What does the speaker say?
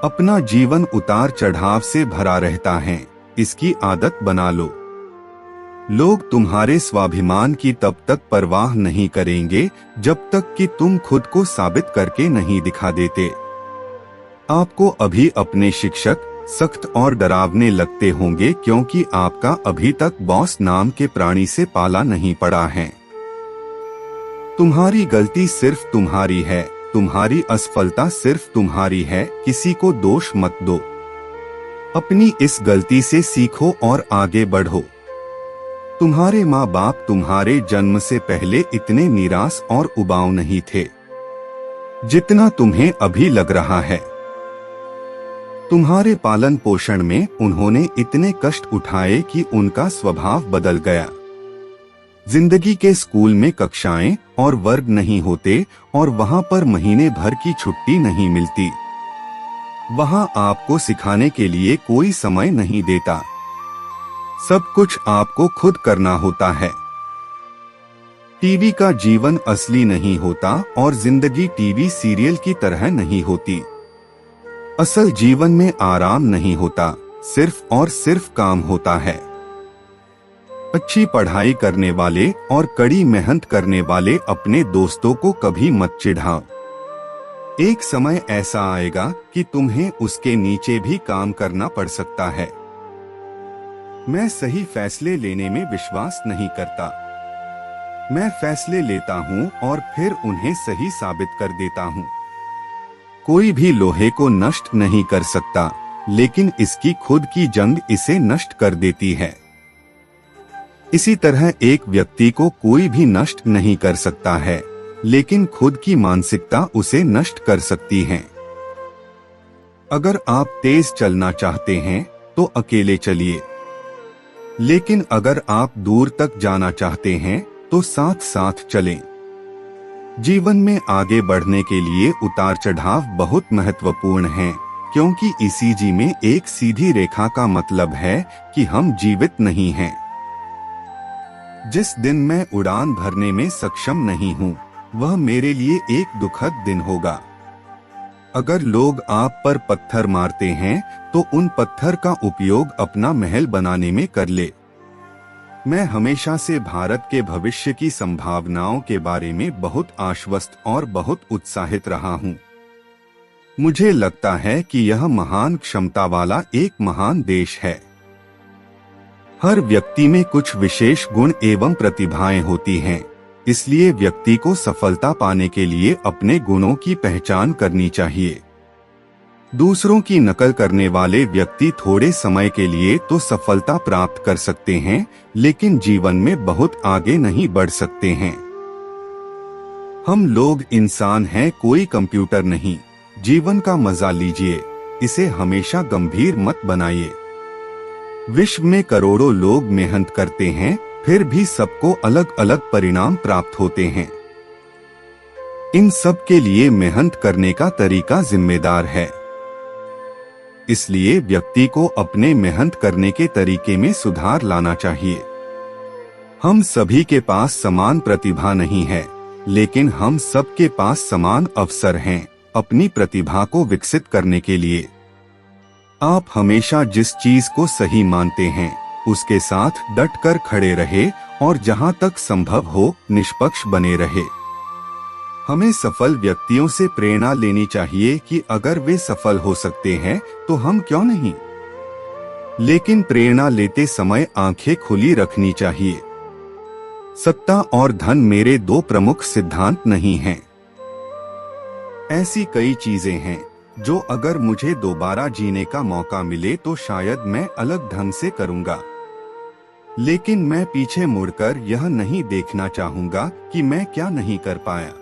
अपना जीवन उतार चढ़ाव से भरा रहता है, इसकी आदत बना लो। लोग तुम्हारे स्वाभिमान की तब तक परवाह नहीं करेंगे जब तक कि तुम खुद को साबित करके नहीं दिखा देते। आपको अभी अपने शिक्षक सख्त और डरावने लगते होंगे क्योंकि आपका अभी तक बॉस नाम के प्राणी से पाला नहीं पड़ा है। तुम्हारी गलती सिर्फ तुम्हारी है, तुम्हारी असफलता सिर्फ तुम्हारी है, किसी को दोष मत दो। अपनी इस गलती से सीखो और आगे बढ़ो। तुम्हारे माँ बाप तुम्हारे जन्म से पहले इतने निराश और उबाऊ नहीं थे जितना तुम्हें अभी लग रहा है। तुम्हारे पालन पोषण में उन्होंने इतने कष्ट उठाए कि उनका स्वभाव बदल गया। जिंदगी के स्कूल में कक्षाएं और वर्ग नहीं होते और वहां पर महीने भर की छुट्टी नहीं मिलती। वहां आपको सिखाने के लिए कोई समय नहीं देता। सब कुछ आपको खुद करना होता है। टीवी का जीवन असली नहीं होता और जिंदगी टीवी सीरियल की तरह नहीं होती। असल जीवन में आराम नहीं होता, सिर्फ और सिर्फ काम होता है। अच्छी पढ़ाई करने वाले और कड़ी मेहनत करने वाले अपने दोस्तों को कभी मत चिढ़ाओ। एक समय ऐसा आएगा कि तुम्हें उसके नीचे भी काम करना पड़ सकता है। मैं सही फैसले लेने में विश्वास नहीं करता। मैं फैसले लेता हूँ और फिर उन्हें सही साबित कर देता हूँ। कोई भी लोहे को नष्ट नहीं कर सकता, लेकिन इसकी खुद की जंग इसे नष्ट कर देती है। इसी तरह एक व्यक्ति को कोई भी नष्ट नहीं कर सकता है, लेकिन खुद की मानसिकता उसे नष्ट कर सकती है। अगर आप तेज चलना चाहते हैं तो अकेले चलिए, लेकिन अगर आप दूर तक जाना चाहते हैं तो साथ साथ चलें। जीवन में आगे बढ़ने के लिए उतार चढ़ाव बहुत महत्वपूर्ण है, क्योंकि ईसीजी में एक सीधी रेखा का मतलब है कि हम जीवित नहीं हैं। जिस दिन मैं उड़ान भरने में सक्षम नहीं हूँ, वह मेरे लिए एक दुखद दिन होगा। अगर लोग आप पर पत्थर मारते हैं तो उन पत्थर का उपयोग अपना महल बनाने में कर ले। मैं हमेशा से भारत के भविष्य की संभावनाओं के बारे में बहुत आश्वस्त और बहुत उत्साहित रहा हूँ। मुझे लगता है कि यह महान क्षमता वाला एक महान देश है। हर व्यक्ति में कुछ विशेष गुण एवं प्रतिभाएं होती हैं, इसलिए व्यक्ति को सफलता पाने के लिए अपने गुणों की पहचान करनी चाहिए। दूसरों की नकल करने वाले व्यक्ति थोड़े समय के लिए तो सफलता प्राप्त कर सकते हैं, लेकिन जीवन में बहुत आगे नहीं बढ़ सकते हैं। हम लोग इंसान हैं, कोई कंप्यूटर नहीं। जीवन का मजा लीजिए, इसे हमेशा गंभीर मत बनाइए। विश्व में करोड़ों लोग मेहनत करते हैं, फिर भी सबको अलग अलग परिणाम प्राप्त होते हैं। इन सब के लिए मेहनत करने का तरीका जिम्मेदार है। इसलिए व्यक्ति को अपने मेहनत करने के तरीके में सुधार लाना चाहिए। हम सभी के पास समान प्रतिभा नहीं है, लेकिन हम सबके पास समान अवसर हैं अपनी प्रतिभा को विकसित करने के लिए। आप हमेशा जिस चीज को सही मानते हैं उसके साथ डट कर खड़े रहे और जहां तक संभव हो निष्पक्ष बने रहे। हमें सफल व्यक्तियों से प्रेरणा लेनी चाहिए कि अगर वे सफल हो सकते हैं तो हम क्यों नहीं। लेकिन प्रेरणा लेते समय आंखें खुली रखनी चाहिए। सत्ता और धन मेरे दो प्रमुख सिद्धांत नहीं हैं। ऐसी कई चीजें हैं जो अगर मुझे दोबारा जीने का मौका मिले तो शायद मैं अलग ढंग से करूंगा। लेकिन मैं पीछे मुड़कर यह नहीं देखना चाहूंगा कि मैं क्या नहीं कर पाया।